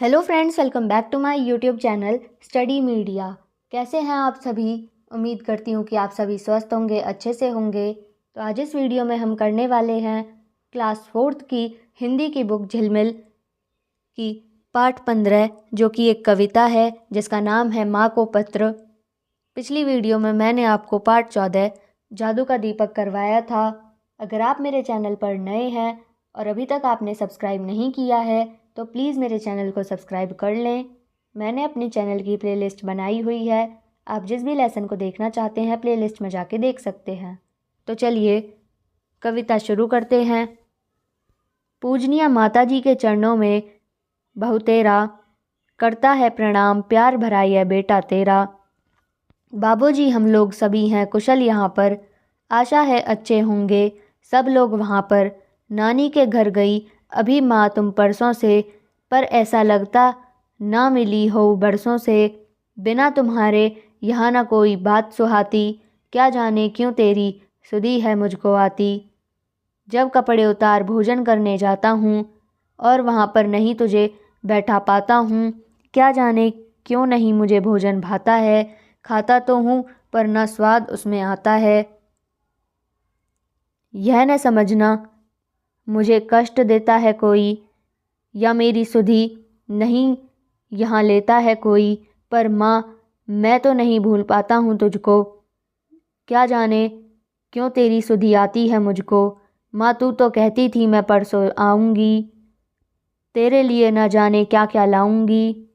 Hello friends, welcome back to my YouTube channel Study Media. कैसे हैं आप सभी? उम्मीद करती हूँ कि आप सभी स्वस्थ होंगे, अच्छे से होंगे। तो आज इस वीडियो में हम करने वाले हैं क्लास 4th की हिंदी की बुक झिलमिल की पाठ 15, जो कि एक कविता है जिसका नाम है माँ को पत्र। पिछली वीडियो में मैंने आपको पाठ 14 जादू का दीपक करवाया था। अगर आप मेरे चैनल पर नए हैं और अभी तक आपने सब्सक्राइब नहीं किया है तो प्लीज़ मेरे चैनल को सब्सक्राइब कर लें। मैंने अपने चैनल की प्लेलिस्ट बनाई हुई है, आप जिस भी लेसन को देखना चाहते हैं प्लेलिस्ट में जाके देख सकते हैं। तो चलिए कविता शुरू करते हैं। पूजनीय माता जी के चरणों में बहु तेरा, करता है प्रणाम प्यार भरा यह बेटा तेरा। बाबूजी हम लोग सभी हैं कुशल यहाँ पर, आशा है अच्छे होंगे सब लोग वहाँ पर। नानी के घर गई अभी माँ तुम परसों से, पर ऐसा लगता ना मिली हो बरसों से। बिना तुम्हारे यहाँ ना कोई बात सुहाती, क्या जाने क्यों तेरी सुधी है मुझको आती। जब कपड़े उतार भोजन करने जाता हूँ और वहाँ पर नहीं तुझे बैठा पाता हूँ, क्या जाने क्यों नहीं मुझे भोजन भाता है। खाता तो हूँ पर न स्वाद उसमें आता है। यह न समझना मुझे कष्ट देता है कोई, या मेरी सुधी नहीं यहाँ लेता है कोई। पर माँ मैं तो नहीं भूल पाता हूँ तुझको, क्या जाने क्यों तेरी सुधी आती है मुझको। माँ तू तो कहती थी मैं परसों आऊँगी, तेरे लिए न जाने क्या क्या लाऊंगी।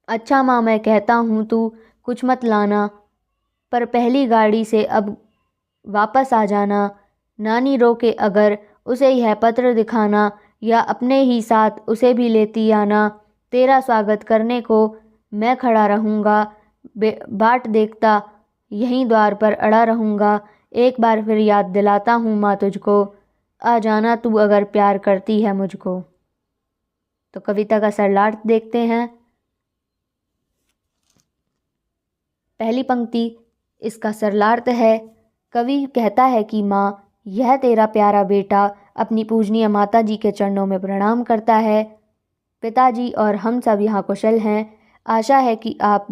अच्छा माँ मैं कहता हूँ तू कुछ मत लाना, पर पहली गाड़ी से अब वापस आ जाना। नानी रोके अगर उसे यह पत्र दिखाना, या अपने ही साथ उसे भी लेती आना। तेरा स्वागत करने को मैं खड़ा रहूँगा, बाट देखता यहीं द्वार पर अड़ा रहूँगा। एक बार फिर याद दिलाता हूँ माँ तुझको, आ जाना तू अगर प्यार करती है मुझको। तो कविता का सरलार्थ देखते हैं। पहली पंक्ति इसका सरलार्थ है। कवि कहता है कि माँ यह तेरा प्यारा बेटा अपनी पूजनीय माता जी के चरणों में प्रणाम करता है। पिताजी और हम सब यहाँ कुशल हैं। आशा है कि आप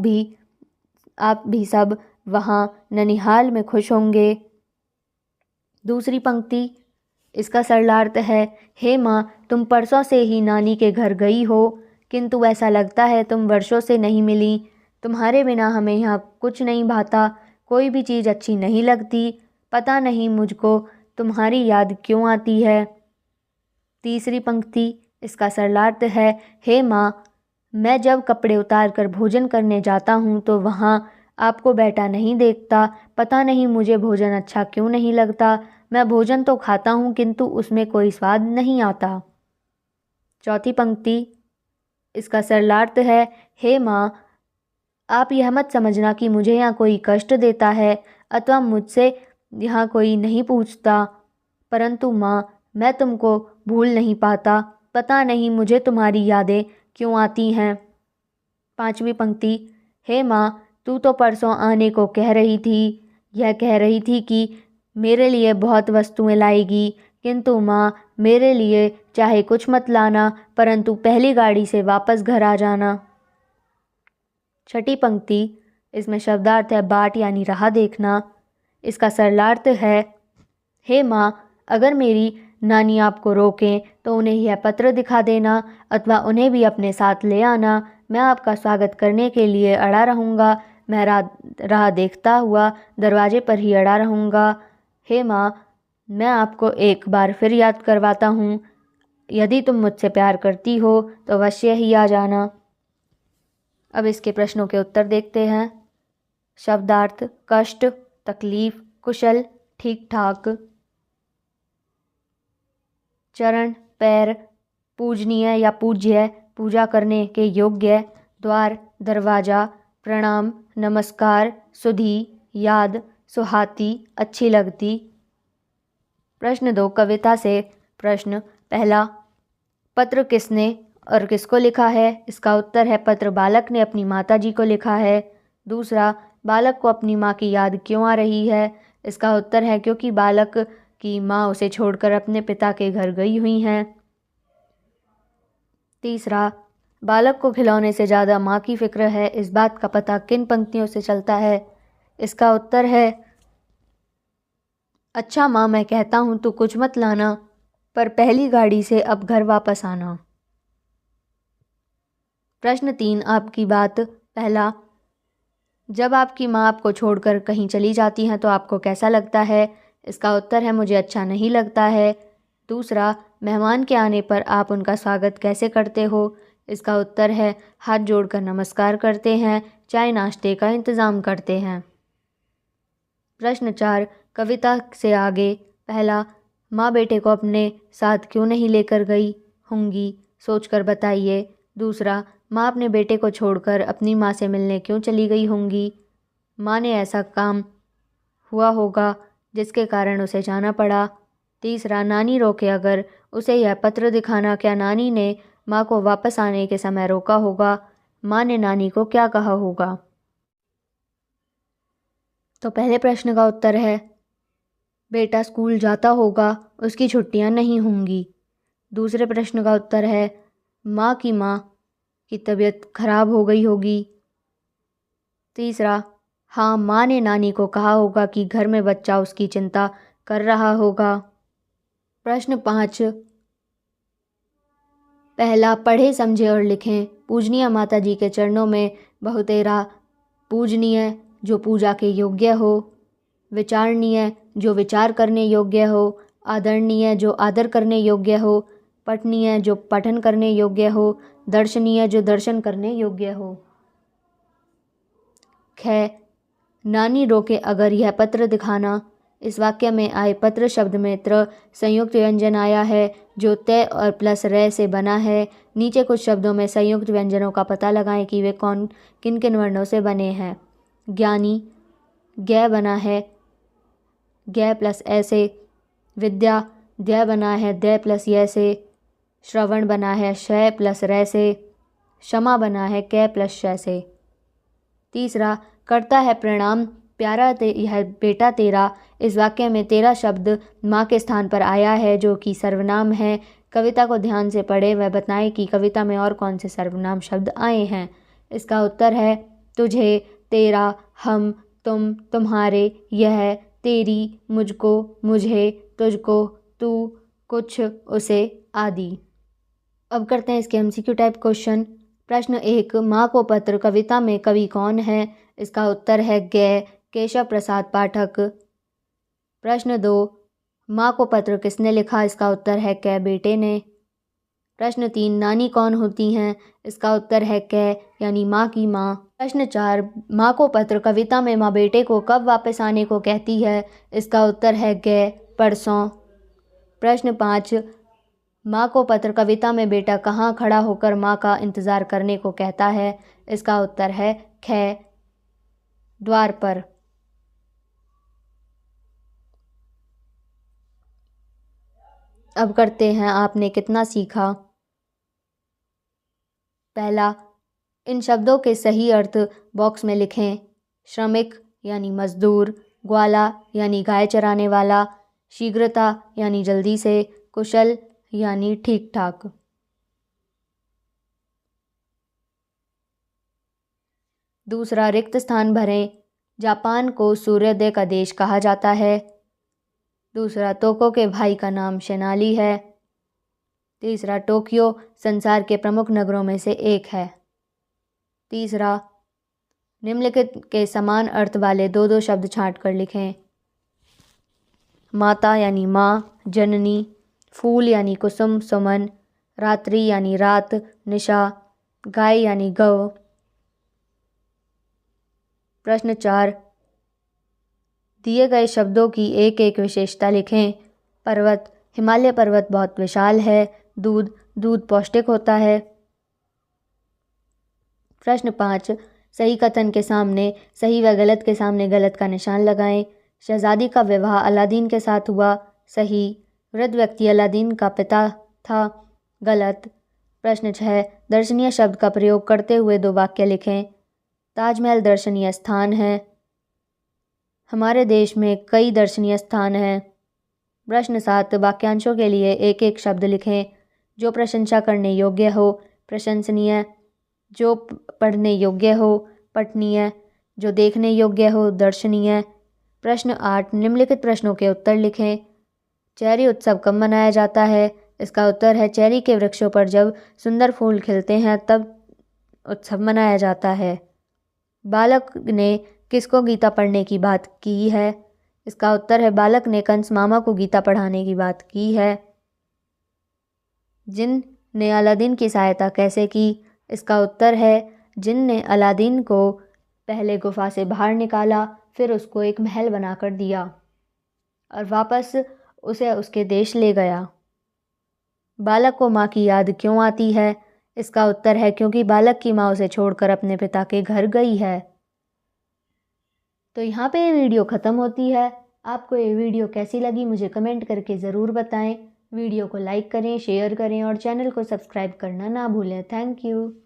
भी सब वहाँ ननिहाल में खुश होंगे। दूसरी पंक्ति इसका सरलार्थ है। हे माँ तुम परसों से ही नानी के घर गई हो, किंतु ऐसा लगता है तुम वर्षों से नहीं मिली। तुम्हारे बिना हमें यहाँ कुछ नहीं भाता, कोई भी चीज़ अच्छी नहीं लगती। पता नहीं मुझको तुम्हारी याद क्यों आती है। तीसरी पंक्ति इसका सरलार्थ है। हे माँ मैं जब कपड़े उतार कर भोजन करने जाता हूँ तो वहाँ आपको बैठा नहीं देखता। पता नहीं मुझे भोजन अच्छा क्यों नहीं लगता। मैं भोजन तो खाता हूँ किंतु उसमें कोई स्वाद नहीं आता। चौथी पंक्ति इसका सरलार्थ है। हे माँ आप यह मत समझना कि मुझे यहाँ कोई कष्ट देता है अथवा मुझसे यहाँ कोई नहीं पूछता, परंतु माँ मैं तुमको भूल नहीं पाता। पता नहीं मुझे तुम्हारी यादें क्यों आती हैं। पांचवी पंक्ति हे माँ तू तो परसों आने को कह रही थी, यह कह रही थी कि मेरे लिए बहुत वस्तुएं लाएगी, किंतु माँ मेरे लिए चाहे कुछ मत लाना, परंतु पहली गाड़ी से वापस घर आ जाना। छठी पंक्ति इसमें शब्दार्थ है बाट यानी राह देखना। इसका सरलार्थ है। हे माँ अगर मेरी नानी आपको रोकें तो उन्हें यह पत्र दिखा देना अथवा उन्हें भी अपने साथ ले आना। मैं आपका स्वागत करने के लिए अड़ा रहूँगा। मैं राह देखता हुआ दरवाजे पर ही अड़ा रहूँगा। हे माँ मैं आपको एक बार फिर याद करवाता हूँ, यदि तुम मुझसे प्यार करती हो तो अवश्य ही आ जाना। अब इसके प्रश्नों के उत्तर देखते हैं। शब्दार्थ कष्ट, तकलीफ, कुशल, ठीक ठाक। चरण पैर, पूजनीय या पूज्य पूजा करने के योग्य। द्वार दरवाजा, प्रणाम नमस्कार, सुधी याद, सुहाती अच्छी लगती। प्रश्न 2 कविता से प्रश्न। पहला पत्र किसने और किसको लिखा है? इसका उत्तर है पत्र बालक ने अपनी माता जी को लिखा है। दूसरा बालक को अपनी माँ की याद क्यों आ रही है? इसका उत्तर है क्योंकि बालक की माँ उसे छोड़कर अपने पिता के घर गई हुई हैं। तीसरा, बालक को खिलौने से ज़्यादा माँ की फ़िक्र है, इस बात का पता किन पंक्तियों से चलता है? इसका उत्तर है, अच्छा माँ मैं कहता हूँ तू कुछ मत लाना, पर पहली गाड़ी से अब घर वापस आना। प्रश्न 3 आपकी बात। पहला, जब आपकी माँ आपको छोड़कर कहीं चली जाती हैं तो आपको कैसा लगता है? इसका उत्तर है, मुझे अच्छा नहीं लगता है। दूसरा, मेहमान के आने पर आप उनका स्वागत कैसे करते हो? इसका उत्तर है, हाथ जोड़कर नमस्कार करते हैं, चाय नाश्ते का इंतज़ाम करते हैं। प्रश्न 4 कविता से आगे। पहला, माँ बेटे को अपने साथ क्यों नहीं लेकर गई होंगी, सोचकर बताइए। दूसरा, माँ अपने बेटे को छोड़कर अपनी माँ से मिलने क्यों चली गई होंगी? माँ ने ऐसा काम हुआ होगा जिसके कारण उसे जाना पड़ा। तीसरा, नानी रोके अगर उसे यह पत्र दिखाना, क्या नानी ने माँ को वापस आने के समय रोका होगा? माँ ने नानी को क्या कहा होगा? तो पहले प्रश्न का उत्तर है, बेटा स्कूल जाता होगा, उसकी छुट्टियां नहीं होंगी। दूसरे प्रश्न का उत्तर है, माँ की तबीयत खराब हो गई होगी। तीसरा, हाँ माँ ने नानी को कहा होगा कि घर में बच्चा उसकी चिंता कर रहा होगा। प्रश्न 5, पहला, पढ़े समझे और लिखें। पूजनीय माता जी के चरणों में बहुतेरा पूजनीय जो पूजा के योग्य हो, विचारणीय जो विचार करने योग्य हो, आदरणीय जो आदर करने योग्य हो, पठनीय जो पठन करने योग्य हो, दर्शनीय जो दर्शन करने योग्य हो। ख, नानी रोके अगर यह पत्र दिखाना। इस वाक्य में आए पत्र शब्द में त्र संयुक्त व्यंजन आया है जो तय और प्लस रे से बना है। नीचे कुछ शब्दों में संयुक्त व्यंजनों का पता लगाएं कि वे किन किन वर्णों से बने हैं। ज्ञानी, ज्ञ बना है ज्ञ प्लस ए से। विद्या, द्य बना है द्य प्लस य से। श्रवण बना है श प्लस रे से। क्षमा बना है क प्लस श से। तीसरा, करता है प्रणाम प्यारा यह बेटा तेरा। इस वाक्य में तेरा शब्द माँ के स्थान पर आया है जो कि सर्वनाम है। कविता को ध्यान से पढ़े व बताएं कि कविता में और कौन से सर्वनाम शब्द आए हैं। इसका उत्तर है, तुझे, तेरा, हम, तुम, तुम्हारे, यह, तेरी, मुझको, मुझे, तुझको, तू, कुछ, उसे आदि। अब करते हैं इसके MCQ टाइप क्वेश्चन। प्रश्न 1, माँ को पत्र कविता में कवि कौन है? इसका उत्तर है ग केशव प्रसाद पाठक। प्रश्न 2, माँ को पत्र किसने लिखा? इसका उत्तर है क बेटे ने। प्रश्न 3, नानी कौन होती हैं? इसका उत्तर है क यानी माँ की माँ। प्रश्न 4, माँ को पत्र कविता में माँ बेटे को कब वापस आने को कहती है? इसका उत्तर है ग परसों। प्रश्न 5, माँ को पत्र कविता में बेटा कहाँ खड़ा होकर माँ का इंतज़ार करने को कहता है? इसका उत्तर है ख द्वार पर। अब करते हैं आपने कितना सीखा। पहला, इन शब्दों के सही अर्थ बॉक्स में लिखें। श्रमिक यानी मजदूर, ग्वाला यानी गाय चराने वाला, शीघ्रता यानी जल्दी से, कुशल यानी ठीक ठाक। दूसरा, रिक्त स्थान भरें। जापान को सूर्योदय का देश कहा जाता है। दूसरा, तोको के भाई का नाम शेनाली है। तीसरा, टोक्यो संसार के प्रमुख नगरों में से एक है। तीसरा, निम्नलिखित के समान अर्थ वाले दो दो शब्द छांट कर लिखें। माता यानी माँ, जननी, फूल यानी कुसुम सुमन, रात्रि यानी रात निशा, गाय यानी गौ। प्रश्न 4, दिए गए शब्दों की एक एक विशेषता लिखें। पर्वत, हिमालय पर्वत बहुत विशाल है। दूध, दूध पौष्टिक होता है। प्रश्न 5, सही कथन के सामने सही व गलत के सामने गलत का निशान लगाएं। शहजादी का विवाह अलादीन के साथ हुआ। सही। वृद्ध व्यक्ति अलादीन का पिता था। गलत। प्रश्न 6, दर्शनीय शब्द का प्रयोग करते हुए दो वाक्य लिखें। ताजमहल दर्शनीय स्थान है। हमारे देश में कई दर्शनीय स्थान हैं। प्रश्न 7, वाक्यांशों के लिए एक एक शब्द लिखें जो प्रशंसा करने योग्य हो। प्रशंसनीय, जो पढ़ने योग्य हो पठनीय, जो देखने योग्य हो दर्शनीय। प्रश्न 8, निम्नलिखित प्रश्नों के उत्तर लिखें। चेरी उत्सव कब मनाया जाता है? इसका उत्तर है चेरी के वृक्षों पर जब सुंदर फूल खिलते हैं तब उत्सव मनाया जाता है। बालक ने किसको गीता पढ़ने की बात की है? इसका उत्तर है बालक ने कंस मामा को गीता पढ़ाने की बात की है। जिन ने अलादीन की सहायता कैसे की? इसका उत्तर है जिन ने अलादीन को पहले गुफा से बाहर निकाला, फिर उसको एक महल बनाकर दिया और वापस उसे उसके देश ले गया। बालक को माँ की याद क्यों आती है? इसका उत्तर है क्योंकि बालक की माँ उसे छोड़कर अपने पिता के घर गई है। तो यहाँ पे ये वीडियो ख़त्म होती है। आपको ये वीडियो कैसी लगी मुझे कमेंट करके ज़रूर बताएं। वीडियो को लाइक करें, शेयर करें और चैनल को सब्सक्राइब करना ना भूलें। Thank you.